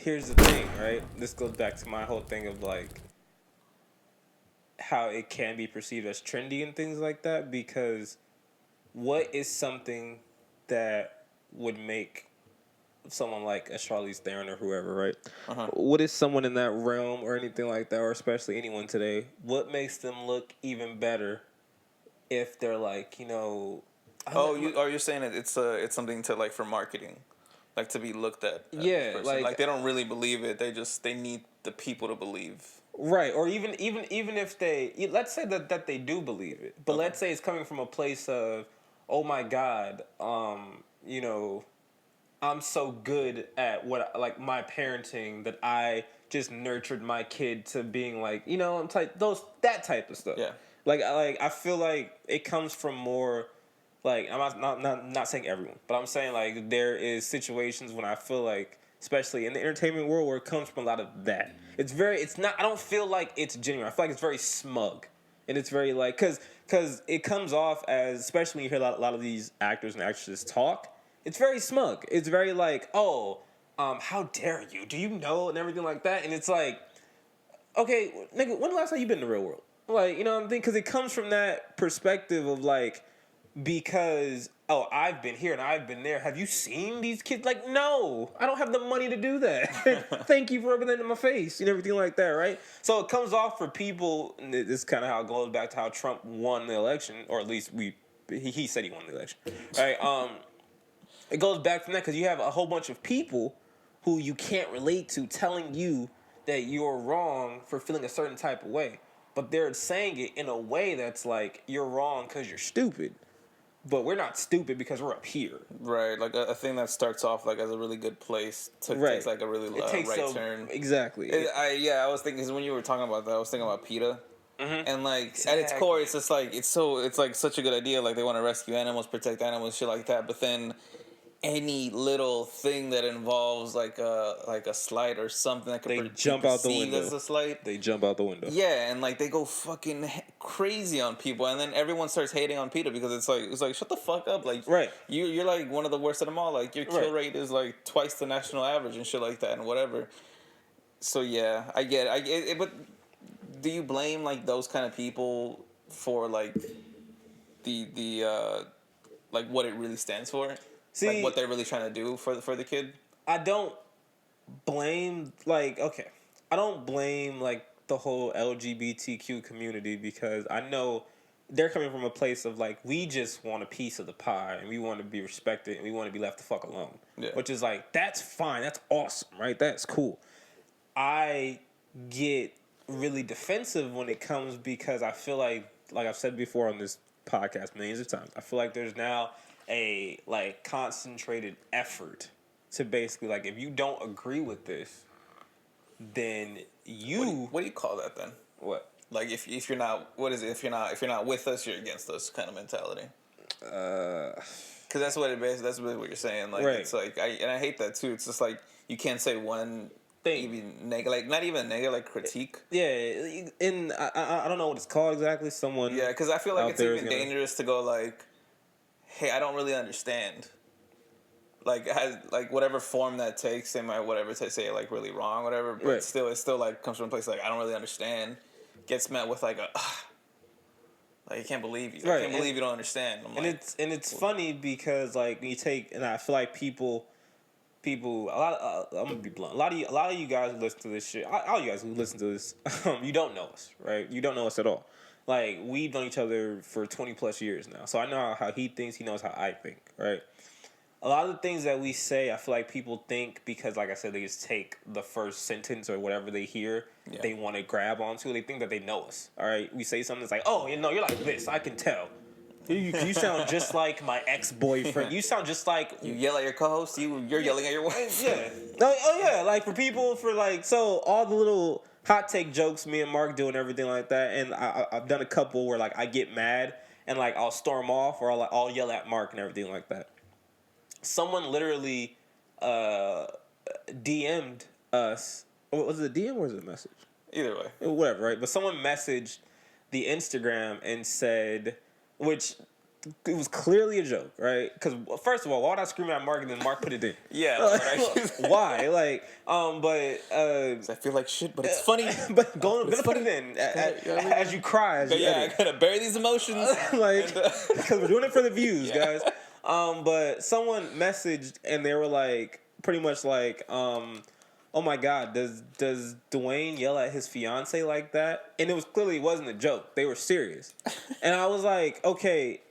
here's the thing, right? This goes back to my whole thing of like how it can be perceived as trendy and things like that. Because what is something that would make someone like a Charlize Theron or whoever, right? What is someone in that realm or anything like that, or especially anyone today? What makes them look even better if they're like, you're saying it's something to like for marketing, like to be looked at. Yeah, like they don't really believe it. They need the people to believe. Right, or even if they, let's say that they do believe it, but let's say it's coming from a place of, oh my God, I'm so good at like my parenting that I just nurtured my kid to being like, I'm that type of stuff. Yeah. Like I feel like it comes from more, like I'm not saying everyone, but I'm saying like there is situations when I feel like, especially in the entertainment world, where it comes from a lot of that. It's not. I don't feel like it's genuine. I feel like it's very smug, and it's very like because it comes off as, especially when you hear a lot of these actors and actresses talk. It's very smug. It's very like, oh, how dare you? Do you know? And everything like that. And it's like, okay, nigga, when the last time you been in the real world? Like, you know what I'm saying? Because it comes from that perspective of like, because, oh, I've been here and I've been there. Have you seen these kids? Like, no, I don't have the money to do that. Thank you for rubbing that in my face and everything like that, right? So it comes off for people, and this is kind of how it goes back to how Trump won the election, or at least he said he won the election, right? It goes back from that because you have a whole bunch of people who you can't relate to telling you that you're wrong for feeling a certain type of way. But they're saying it in a way that's like, you're wrong because you're stupid. But we're not stupid because we're up here. Right, like a thing that starts off like as a really good place takes like a really right turn. Exactly. I was thinking, because when you were talking about that, I was thinking about PETA. Mm-hmm. And like at its core, it's just like it's like such a good idea. Like they want to rescue animals, protect animals, shit like that. But then any little thing that involves like a slight or something that could jump out the window as a slight, they jump out the window. Yeah, and like they go fucking crazy on people, and then everyone starts hating on PETA because it's like shut the fuck up, like right, you're like one of the worst of them all. Like your kill rate is like twice the national average and shit like that and whatever. So yeah, I get it, but do you blame like those kind of people for like the like what it really stands for? See, like what they're really trying to do for the kid? I don't blame I don't blame like the whole LGBTQ community, because I know they're coming from a place of like, we just want a piece of the pie and we want to be respected and we want to be left the fuck alone. Yeah. Which is like, that's fine, that's awesome, right? That's cool. I get really defensive when it comes because I feel like I've said before on this podcast millions of times, I feel like there's now a like concentrated effort to basically like, if you don't agree with this, then what do you call that then? What? Like if you're not, what is it? If you're not with us, you're against us kind of mentality. Because that's what that's really what you're saying. Like It's like I hate that too. It's just like you can't say one thing even negative, like not even negative, like critique. Yeah, and I don't know what it's called exactly. Someone. Yeah, because I feel like it's even dangerous to go like, hey, I don't really understand. Like, whatever form that takes, they might say like really wrong, whatever. But it still like comes from a place like, I don't really understand. Gets met with like like, I can't believe you. I can't believe you don't understand. It's funny because like you take, and I feel like people I'm gonna be blunt. A lot of you guys who listen to this shit, all you guys who listen to this, you don't know us, right? You don't know us at all. Like, we've known each other for 20 plus years now. So I know how he thinks, he knows how I think, right? A lot of the things that we say, I feel like people think because, like I said, they just take the first sentence or whatever they hear, they want to grab onto. They think that they know us, all right? We say something that's like, oh, you're like this, I can tell. You sound just like my ex-boyfriend. You sound just like... You yell at your co-host, you're yelling at your wife. Yeah. Oh, yeah, like for people, so all the little hot take jokes me and Mark do and everything like that, and I've done a couple where like I get mad and like I'll storm off or I'll yell at Mark and everything like that. Someone literally DM'd us. Was it a DM or was it a message? Either way. Whatever, right? But someone messaged the Instagram and said, which it was clearly a joke, right? Because first of all, why would I scream at Mark and then Mark put it in? Yeah. Why? Like, I feel like shit, but it's funny. But gonna put it in as you cry. As you edit. I gotta bury these emotions. Like, because we're doing it for the views, guys. But someone messaged and they were like, pretty much like, oh my God, does Dwayne yell at his fiance like that? And it wasn't a joke. They were serious. And I was like, okay,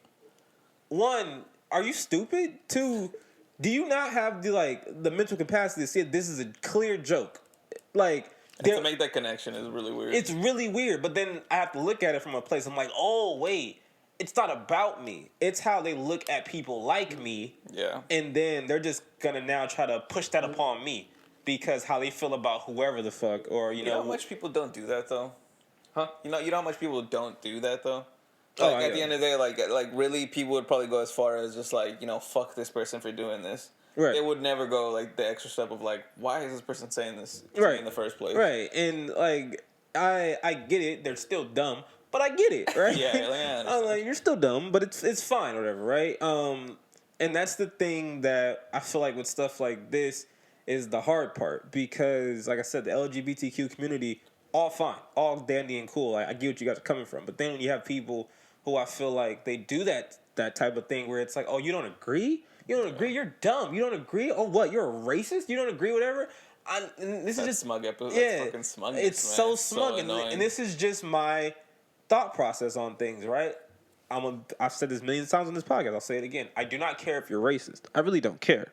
one, are you stupid? Two, do you not have the mental capacity to see this is a clear joke? Like, to make that connection is really weird. It's really weird, but then I have to look at it from a place. I'm like, oh wait, it's not about me. It's how they look at people like me. Yeah. And then they're just gonna now try to push that upon me because how they feel about whoever the fuck, or you know how much people don't do that though. Huh? You know how much people don't do that though. Like at the end of the day, like really, people would probably go as far as just like, fuck this person for doing this. Right. They would never go like the extra step of like, why is this person saying this to me in the first place? Right. And like I get it, they're still dumb, but I get it, right? Yeah. I'm like, you're still dumb, but it's fine, whatever, right? And that's the thing that I feel like with stuff like this is the hard part, because like I said, the LGBTQ community, all fine, all dandy and cool. I get what you guys are coming from, but then when you have people who I feel like they do that type of thing where it's like, oh, you don't agree? You don't agree? You're dumb. You don't agree? Oh, what? You're a racist? You don't agree? Whatever. This is just smug episode. Yeah, fucking smugness, it's man. so smug, so and this is just my thought process on things, right? I've said this millions of times on this podcast. I'll say it again. I do not care if you're racist. I really don't care.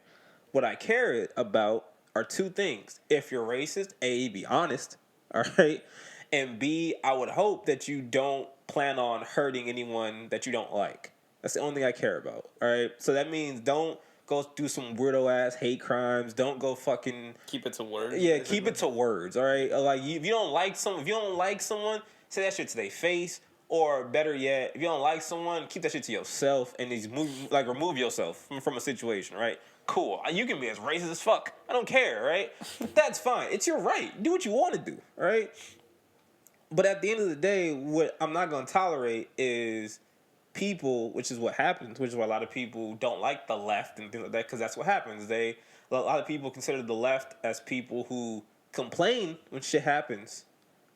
What I care about are two things. If you're racist, A, be honest, all right? And B, I would hope that you don't plan on hurting anyone that you don't like. That's the only thing I care about, all right? So that means don't go do some weirdo-ass hate crimes. Don't go fucking... Keep it to words. Yeah, keep it to words, all right? Like, if you don't like someone, say that shit to their face. Or better yet, if you don't like someone, keep that shit to yourself and remove yourself from a situation, right? Cool. You can be as racist as fuck. I don't care, right? That's fine. It's your right. Do what you want to do, right? But at the end of the day, what I'm not going to tolerate is people, which is what happens, which is why a lot of people don't like the left and things like that, because that's what happens. A lot of people consider the left as people who complain when shit happens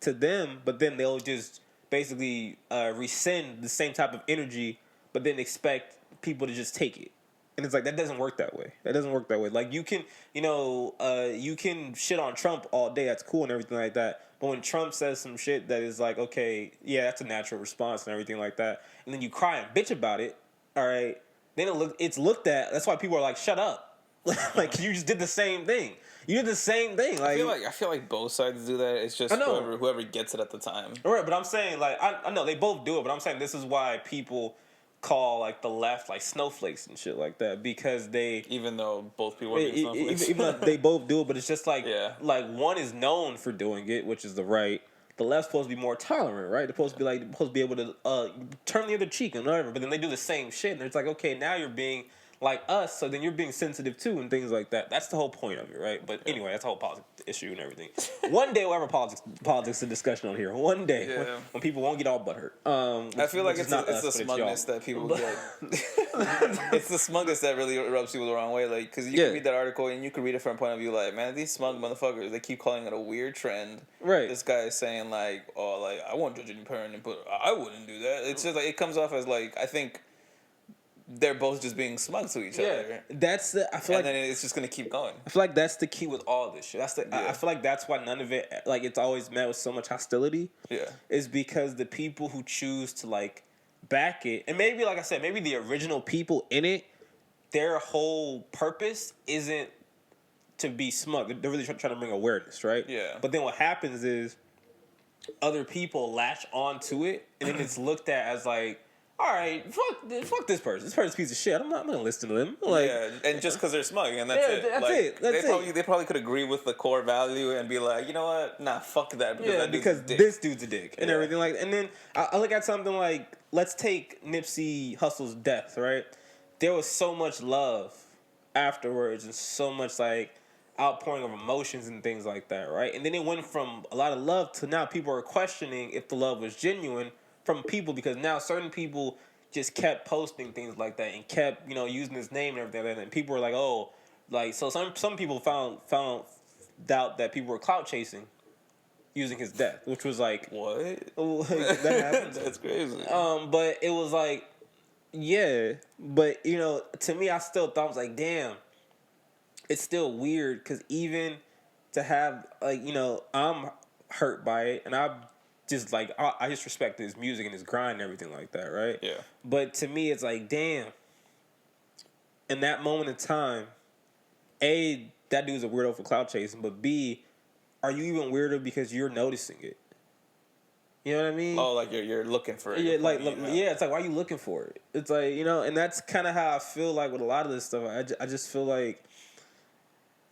to them, but then they'll just basically rescind the same type of energy, but then expect people to just take it. And it's like, that doesn't work that way. Like, you can, you can shit on Trump all day. That's cool and everything like that. But when Trump says some shit that is like, okay, yeah, that's a natural response and everything like that, and then you cry and bitch about it, all right, then it's looked at. That's why people are like, shut up. Like, you just did the same thing. You did the same thing. Like, I feel like both sides do that. It's just whoever gets it at the time. All right, but I'm saying, like, I know they both do it, but I'm saying this is why people call like the left like snowflakes and shit like that, because they, even though both people are being snowflakes, even though they both do it, but it's just like like one is known for doing it, which is the right. The left's supposed to be more tolerant, right? They're supposed to be able to turn the other cheek and whatever, but then they do the same shit, and it's like, okay, now you're being like us, so then you're being sensitive too and things like that. That's the whole point of it, right? But anyway, that's a whole politics issue and everything. One day we'll have a politics and discussion on here. One day when people won't get all butthurt. I feel like it's the smugness that people get. It's the smugness that really rubs people the wrong way. Like, because you can read that article and you can read it from a point of view like, man, these smug motherfuckers, they keep calling it a weird trend. Right. This guy is saying like, oh, like, I won't judge any parent, but I wouldn't do that. It's just like, it comes off as like, I think they're both just being smug to each other. That's the. I feel and then it's just gonna keep going. I feel like that's the key with all this shit. I feel like that's why none of it, like, it's always met with so much hostility. Yeah, is because the people who choose to like back it, and maybe like I said, maybe the original people in it, their whole purpose isn't to be smug. They're really trying to bring awareness, right? Yeah. But then what happens is other people latch onto it, and then it's looked at as like, all right, fuck this person. This person's a piece of shit. I'm not gonna listen to them. Like, yeah, and just because they're smug, and that's it. That's like, it. They probably could agree with the core value and be like, you know what? Nah, fuck that. Because this dude's a dick and everything like. And then I look at something like, let's take Nipsey Hussle's death. Right, there was so much love afterwards and so much like outpouring of emotions and things like that. Right, and then it went from a lot of love to now people are questioning if the love was genuine from people, because now certain people just kept posting things like that and kept, using his name and everything. And people were like, oh, like, so some people found out that people were clout chasing using his death, which was like, what? Like, that happened. That's crazy. But it was like, yeah, but to me, I still thought, I was like, damn, it's still weird because even to have like, I'm hurt by it, and I just like I just respect his music and his grind and everything like that, right? Yeah. But to me, it's like, damn. In that moment in time, A, that dude's a weirdo for clout chasing, but B, are you even weirder because you're noticing it? You know what I mean? Oh, like you're looking for it. Yeah, it's like, why are you looking for it? It's like, and that's kind of how I feel like with a lot of this stuff. I just feel like,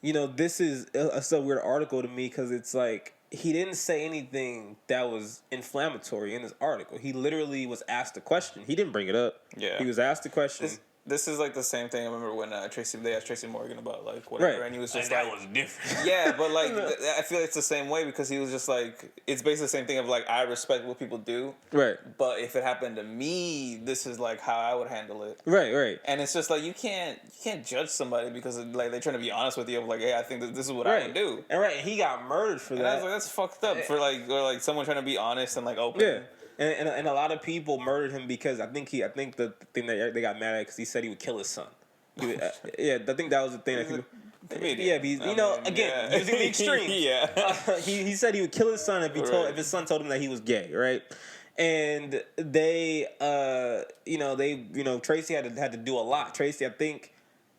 this is a weird article to me because it's like, he didn't say anything that was inflammatory in his article. He literally was asked a question. He didn't bring it up. Yeah. He was asked a question. This is like the same thing. I remember when they asked Tracy Morgan about like whatever, right. And he was just that was different. Yeah, but like I feel it's the same way because he was just like, it's basically the same thing of like, I respect what people do, right? But if it happened to me, this is like how I would handle it, right. And it's just like you can't judge somebody because like they're trying to be honest with you of like, hey, I think that this is what I would do, and he got murdered for that. And I was like, that's fucked up for like, or like someone trying to be honest and like open. Yeah. And a lot of people murdered him because I think the thing that they got mad at because he said he would kill his son. I think that was the thing. Using the extreme. Yeah. He said he would kill his son if his son told him that he was gay, right? And they, Tracy had to do a lot. Tracy, I think.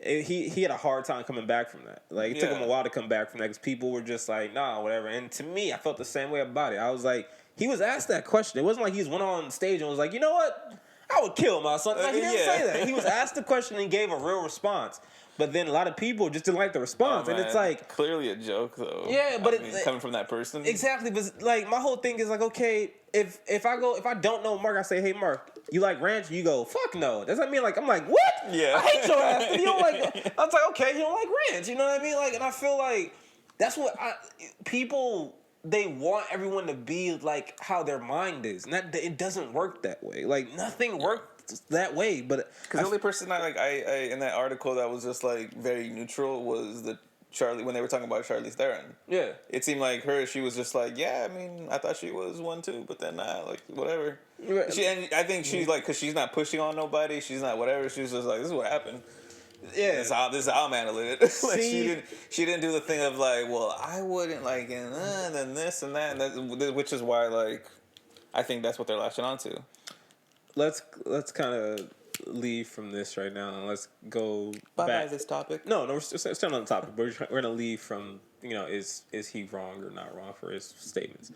He had a hard time coming back from that. Like, it took him a while to come back from that because people were just like, nah, whatever. And to me, I felt the same way about it. I was like, he was asked that question. It wasn't like he just went on stage and was like, you know what? I would kill my son. Like, he didn't say that. He was asked the question and gave a real response. But then a lot of people just didn't like the response. And it's like... Clearly a joke, though. Yeah, but coming from that person. Exactly. But, like, my whole thing is like, okay, if I don't know Mark, I say, hey, Mark, you like ranch? You go, fuck no. Does that mean, like, I'm like, what? Yeah. I hate your ass. You don't like... I was like, okay, you don't like ranch. You know what I mean? Like, and I feel like that's what people... They want everyone to be like how their mind is, and it doesn't work that way. Like, nothing works that way. But because the only person I in that article that was just like very neutral was the Charlie when they were talking about Charlize Theron. Yeah, it seemed like she was just like, yeah, I mean, I thought she was one too, but then like whatever. Right. And I think she's like, because she's not pushing on nobody, she's not whatever. She's just like, this is what happened. Yeah, this is how I'm handling it. Like, she didn't do the thing of like, well, I wouldn't like, and then this and that, which is why like, I think that's what they're latching onto. Let's kind of leave from this right now and let's go back to this topic. No, we're still on the topic. We're gonna leave from is he wrong or not wrong for his statements.